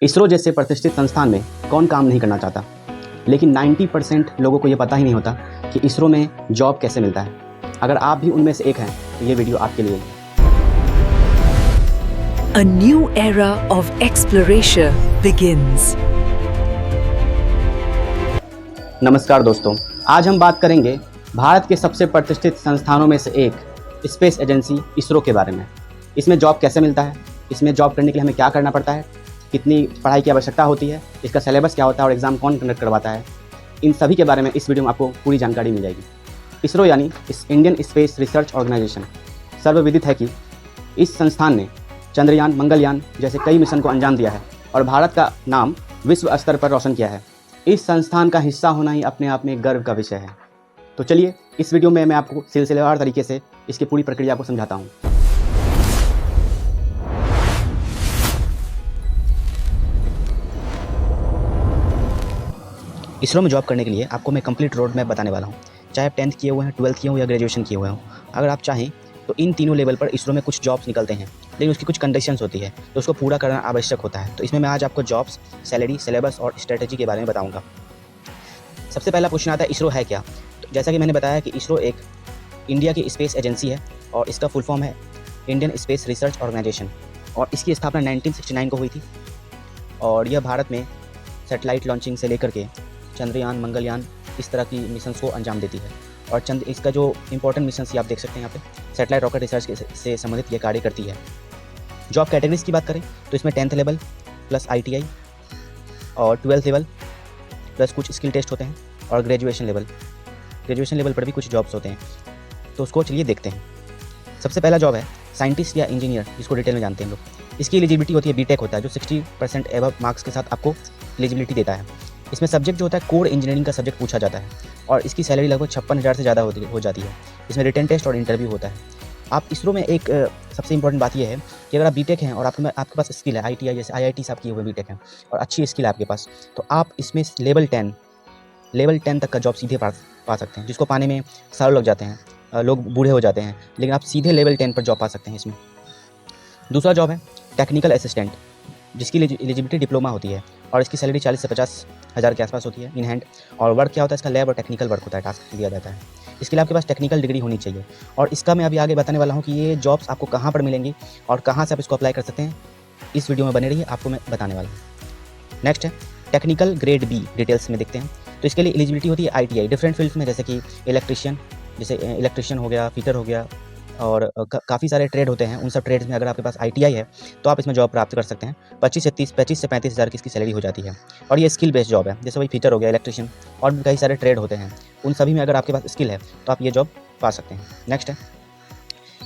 इसरो जैसे प्रतिष्ठित संस्थान में कौन काम नहीं करना चाहता, लेकिन 90% लोगों को ये पता ही नहीं होता कि इसरो में जॉब कैसे मिलता है। अगर आप भी उनमें से एक हैं तो ये वीडियो आपके लिए है। A new era of exploration begins. नमस्कार दोस्तों, आज हम बात करेंगे भारत के सबसे प्रतिष्ठित संस्थानों में से एक स्पेस एजेंसी इसरो के बारे में। इसमें जॉब कैसे मिलता है, इसमें जॉब करने के लिए हमें क्या करना पड़ता है, कितनी पढ़ाई की आवश्यकता होती है, इसका सिलेबस क्या होता है और एग्ज़ाम कौन कंडक्ट करवाता है, इन सभी के बारे में इस वीडियो में आपको पूरी जानकारी मिल जाएगी। इसरो यानी इस इंडियन स्पेस रिसर्च ऑर्गेनाइजेशन सर्वविदित है कि इस संस्थान ने चंद्रयान, मंगलयान जैसे कई मिशन को अंजाम दिया है और भारत का नाम विश्व स्तर पर रोशन किया है। इस संस्थान का हिस्सा होना ही अपने आप में गर्व का विषय है। तो चलिए इस वीडियो में मैं आपको सिलसिलेवार तरीके से इसकी पूरी प्रक्रिया को समझाता हूँ। इसरो में जॉब करने के लिए आपको मैं कंप्लीट रोड मैप बताने वाला हूँ। चाहे आप 10th किए हुए हैं, 12th किए हुए या ग्रेजुएशन किए हुए हों, अगर आप चाहें तो इन तीनों लेवल पर इसरो में कुछ जॉब्स निकलते हैं, लेकिन उसकी कुछ कंडीशंस होती है तो उसको पूरा करना आवश्यक होता है। तो इसमें मैं आज आपको जॉब्स, सैलरी, सिलेबस और स्ट्रेटजी के बारे में बताऊंगा। सबसे पहला क्वेश्चन आता है, इसरो है क्या? तो जैसा कि मैंने बताया कि इसरो एक इंडिया की स्पेस एजेंसी है और इसका फुल फॉर्म है इंडियन स्पेस रिसर्च ऑर्गेनाइजेशन और इसकी स्थापना 1969 को हुई थी और यह भारत में सैटेलाइट लॉन्चिंग से लेकर के चंद्रयान, मंगलयान इस तरह की मिशंस को अंजाम देती है। और इसका जो इंपॉर्टेंट मिशंस आप देख सकते हैं यहाँ पे, सैटेलाइट रॉकेट रिसर्च से संबंधित ये कार्य करती है। जॉब कैटेगरीज की बात करें तो इसमें 10th लेवल प्लस ITI और 12th लेवल प्लस कुछ स्किल टेस्ट होते हैं और ग्रेजुएशन लेवल पर भी कुछ जॉब्स होते हैं। तो उसको चलिए देखते हैं। सबसे पहला जॉब है साइंटिस्ट या इंजीनियर, जिसको डिटेल में जानते हैं लोग। इसकी एलिजिबिलिटी होती है बीटेक होता है, जो 60% एबव मार्क्स के साथ आपको एलिजिबिलिटी देता है। इसमें सब्जेक्ट जो होता है कोर इंजीनियरिंग का सब्जेक्ट पूछा जाता है और इसकी सैलरी लगभग 56,000 से ज़्यादा हो जाती है। इसमें रिटन टेस्ट और इंटरव्यू होता है। आप इसरो में एक सबसे इंपॉर्टेंट बात यह है कि अगर आप बीटेक हैं और आपके पास स्किल है, ITI जैसे IIT आप किए हुए बीटेक हैं और अच्छी स्किल है आपके पास, तो आप इसमें लेवल 10 तक का जॉब सीधे पा सकते हैं, जिसको पाने में सालों लग जाते हैं, लोग बूढ़े हो जाते हैं, लेकिन आप सीधे लेवल 10 पर जॉब पा सकते हैं इसमें। दूसरा जॉब है टेक्निकल असिस्टेंट, जिसकी एलिजिबिलिटी डिप्लोमा होती है और इसकी सैलरी 40 से 50,000 के आसपास होती है इन हैंड। और वर्क क्या होता है इसका, लैब और टेक्निकल वर्क होता है, टास्क दिया जाता है। इसके लिए आपके पास टेक्निकल डिग्री होनी चाहिए और इसका मैं अभी आगे बताने वाला हूँ कि ये जॉब्स आपको कहाँ पर मिलेंगी और कहाँ से आप इसको अप्लाई कर सकते हैं। इस वीडियो में बने रहिए, आपको मैं बताने वाला हूँ। नेक्स्ट है टेक्निकल ग्रेड B, डिटेल्स में देखते हैं। तो इसके लिए एलिजिबिलिटी होती है ITI डिफरेंट फील्ड्स में, जैसे कि इलेक्ट्रिशियन हो गया, फिटर हो गया और काफ़ी सारे ट्रेड होते हैं। उन सब ट्रेड्स में अगर आपके पास ITI है तो आप इसमें जॉब प्राप्त कर सकते हैं। 25 से 35,000 की इसकी सैलरी हो जाती है और ये स्किल बेस्ड जॉब है। जैसे वही फिटर हो गया, इलेक्ट्रिशियन और भी कई सारे ट्रेड होते हैं, उन सभी में अगर आपके पास स्किल है तो आप ये जॉब पा सकते हैं। नेक्स्ट है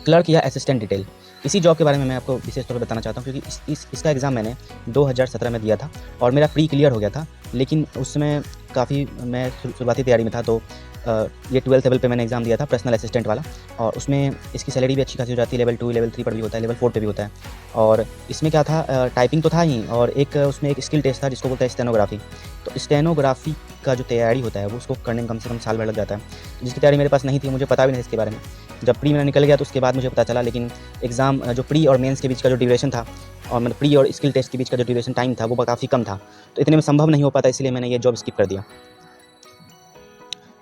क्लर्क या असिस्टेंट डिटेल। इसी जॉब के बारे में मैं आपको विशेष तौर पर बताना चाहता हूँ, क्योंकि इसका एग्ज़ाम मैंने 2017 में दिया था और मेरा प्री क्लियर हो गया था, लेकिन उसमें काफ़ी मैं शुरुआती तैयारी में था। तो ये 12th लेवल पे मैंने एग्ज़ाम दिया था, पर्सनल असिस्टेंट वाला, और उसमें इसकी सैलरी भी अच्छी खासी हो जाती है। लेवल 2, लेवल 3 पर भी होता है, लेवल 4 पे भी होता है। और इसमें क्या था, टाइपिंग तो था ही और उसमें एक स्किल टेस्ट था जिसको बोलता है स्टेनोग्राफी। तो स्टेनोग्राफी का जो तैयारी होता है वो उसको करने में कम से कम साल भर लग जाता है, जिसकी तैयारी मेरे पास नहीं थी, मुझे पता भी नहीं इसके बारे में। जब प्री में निकल गया तो उसके बाद मुझे पता चला, लेकिन एग्ज़ाम जो प्री और मेंस के बीच का जो ड्यूरेशन था और मतलब प्री और स्किल टेस्ट के बीच का जो ड्यूरेशन टाइम था वो काफ़ी कम था, तो इतने में संभव नहीं हो पाता, इसलिए मैंने ये जॉब स्किप कर दिया।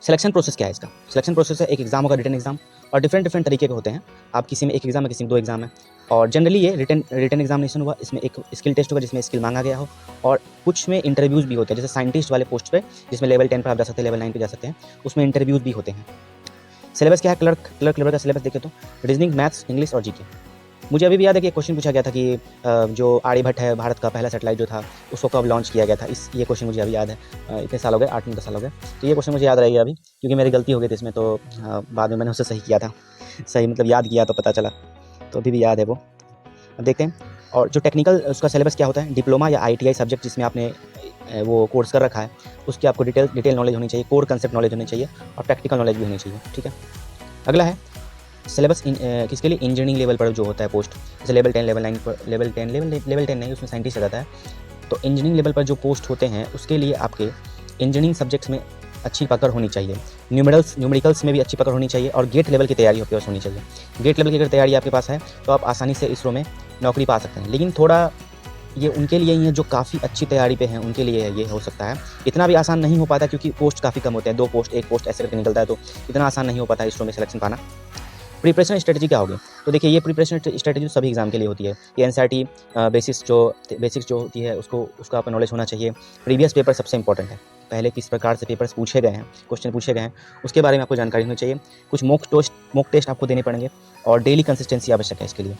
सिलेक्शन प्रोसेस क्या है इसका? सिलेक्शन प्रोसेस है, एक एग्ज़ाम होगा, रिटन एग्ज़ाम, और डिफरेंट तरीके के होते हैं। आप किसी में एक एग्ज़ाम है, किसी में 2 एग्ज़ाम है और जनरली ये रिटन एग्जामिनेशन हुआ, इसमें एक स्किल टेस्ट होगा जिसमें स्किल मांगा गया हो और कुछ में इंटरव्यूज़ भी होते हैं, जैसे साइंटिस्ट वाले पोस्ट पे जिसमें लेवल 10 पर आप जा सकते हैं, लेवल 9 पे जा सकते हैं, उसमें इंटरव्यूज़ भी होते हैं। सिलेबस क्या है? क्लर्क लेवल का सिलेबस देखें तो रीजनिंग, मैथ्स, इंग्लिश और GK। मुझे अभी भी याद है कि एक क्वेश्चन पूछा गया था कि जो आर्यभट्ट है, भारत का पहला सैटेलाइट जो था, उसको कब लॉन्च किया गया था। ये क्वेश्चन मुझे अभी याद है, इतने साल हो गए, 8-9 साल हो गए, तो ये क्वेश्चन मुझे याद रहेगा अभी, क्योंकि मेरी गलती हो गई थी इसमें, तो बाद में मैंने उससे सही किया था, सही मतलब याद किया तो पता चला, तो अभी भी याद है वो। अब देखते हैं। और जो टेक्निकल उसका सिलेबस क्या होता है, डिप्लोमा या ITI सब्जेक्ट जिसमें आपने वो कोर्स कर रखा है, उसकी आपको डिटेल नॉलेज होनी चाहिए, कोर कंसेप्ट नॉलेज होनी चाहिए और प्रैक्टिकल नॉलेज भी होनी चाहिए। ठीक है। अगला है सिलेबस किसके लिए, इंजीनियरिंग लेवल पर जो होता है पोस्ट, जैसे लेवल 10, लेवल 9 पर, लेवल 10 नहीं, उसमें साइंटिस्ट आ जाता है। तो इंजीनियरिंग लेवल पर जो पोस्ट होते हैं उसके लिए आपके इंजीनियरिंग सब्जेक्ट्स में अच्छी पकड़ होनी चाहिए, न्यूमेरिकल्स में भी अच्छी पकड़ होनी चाहिए और गेट लेवल की तैयारी आपके पास होनी चाहिए। गेट लेवल की अगर तैयारी आपके पास है तो आप आसानी से इसरो में नौकरी पा सकते हैं, लेकिन थोड़ा ये उनके लिए ही है जो काफ़ी अच्छी तैयारी पे हैं, उनके लिए ये हो सकता है। इतना भी आसान नहीं हो पाता क्योंकि पोस्ट काफ़ी कम होते हैं, 2 पोस्ट, 1 पोस्ट ऐसे करके निकलता है, तो इतना आसान नहीं हो पाता है इसरो में सिलेक्शन पाना। प्रिपरेशन स्ट्रेटजी क्या होगी? तो देखिए ये प्रिपरेशन स्ट्रेटजी सभी एग्ज़ाम के लिए होती है। ये एनसीईआरटी बेसिक्स जो होती है उसका आपका नॉलेज होना चाहिए। प्रीवियस पेपर सबसे इंपॉर्टेंट है। पहले किस प्रकार से पेपर्स पूछे गए हैं, क्वेश्चन पूछे गए हैं, उसके बारे में आपको जानकारी होनी चाहिए। कुछ मॉक टेस्ट आपको देने पड़ेंगे और डेली कंसिस्टेंसी आवश्यक है इसके लिए।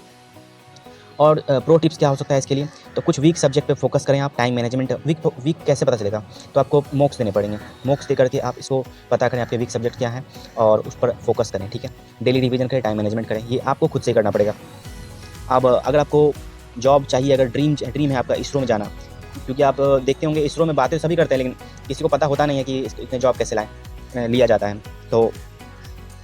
और प्रो टिप्स क्या हो सकता है इसके लिए? तो कुछ वीक सब्जेक्ट पे फोकस करें आप। टाइम मैनेजमेंट वीक कैसे पता चलेगा? तो आपको मॉक्स देने पड़ेंगे। मॉक्स दे करके आप इसको पता करें आपके वीक सब्जेक्ट क्या हैं और उस पर फोकस करें, ठीक है? डेली रिवीजन करें, टाइम मैनेजमेंट करें, ये आपको खुद से करना पड़ेगा। अब अगर आपको जॉब चाहिए, अगर ड्रीम है आपका इसरो में जाना, क्योंकि आप देखते होंगे इसरो में बातें सभी करते हैं लेकिन किसी को पता होता नहीं है कि इतने जॉब कैसे लिया जाता है। तो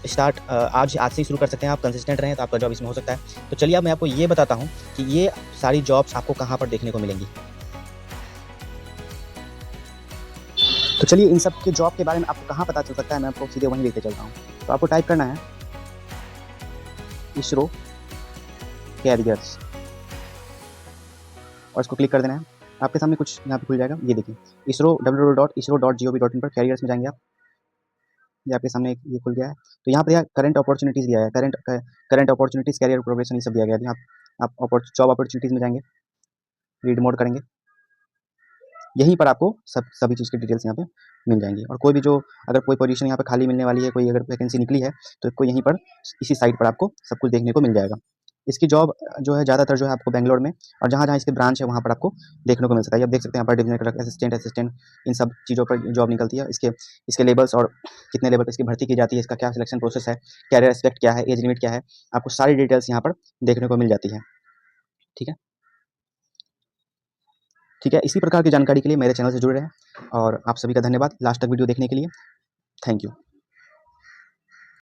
आज से ही शुरू कर सकते हैं आप, कंसिस्टेंट रहें तो आपका जॉब इसमें हो सकता है। तो चलिए अब मैं आपको ये बताता हूँ कि ये सारी जॉब्स आपको कहाँ पर देखने को मिलेंगी। तो चलिए इन सब के जॉब के बारे में आपको कहाँ पता चल सकता है, मैं आपको सीधे वहीं लेके चलता हूँ। तो आपको टाइप करना है इसरो कैरियर्स और इसको क्लिक कर देना है। आपके सामने कुछ यहाँ पे खुल जाएगा, ये देखिए इसरो www.isro.gov.in पर कैरियर्स में जाएंगे आप। ये आपके सामने ये खुल गया है। तो यहाँ पर करंट अपॉर्चुनिटीज़ दिया है, करंट अपॉर्चुनिटीज़, कैरियर प्रोग्रेशन, ये सब दिया गया है। आप जॉब अपॉर्चुनिटीज़ में जाएंगे, रीड मोड करेंगे, यहीं पर आपको सभी चीज़ की डिटेल्स यहाँ पे मिल जाएंगी। और कोई भी जो अगर कोई पोजीशन यहाँ पे खाली मिलने वाली है, कोई अगर वैकेंसी निकली है तो इसको यहीं पर इसी साइट पर आपको सब कुछ देखने को मिल जाएगा। इसकी जॉब जो है ज़्यादातर जो है आपको बैंगलोर में और जहाँ इसके ब्रांच है वहाँ पर आपको देखने को मिल सकता है। आप देख सकते हैं यहाँ पर डिविजनल क्लर्क, असिस्टेंट इन सब चीज़ों पर जॉब निकलती है। इसके लेवल्स और कितने लेवल पर इसकी भर्ती की जाती है, इसका क्या सिलेक्शन प्रोसेस है, कैरियर एस्पेक्ट क्या है, एज लिमिट क्या है, आपको सारी डिटेल्स यहाँ पर देखने को मिल जाती है। ठीक है, ठीक है। इसी प्रकार की जानकारी के लिए मेरे चैनल से जुड़े रहें और आप सभी का धन्यवाद लास्ट तक वीडियो देखने के लिए। Thank you.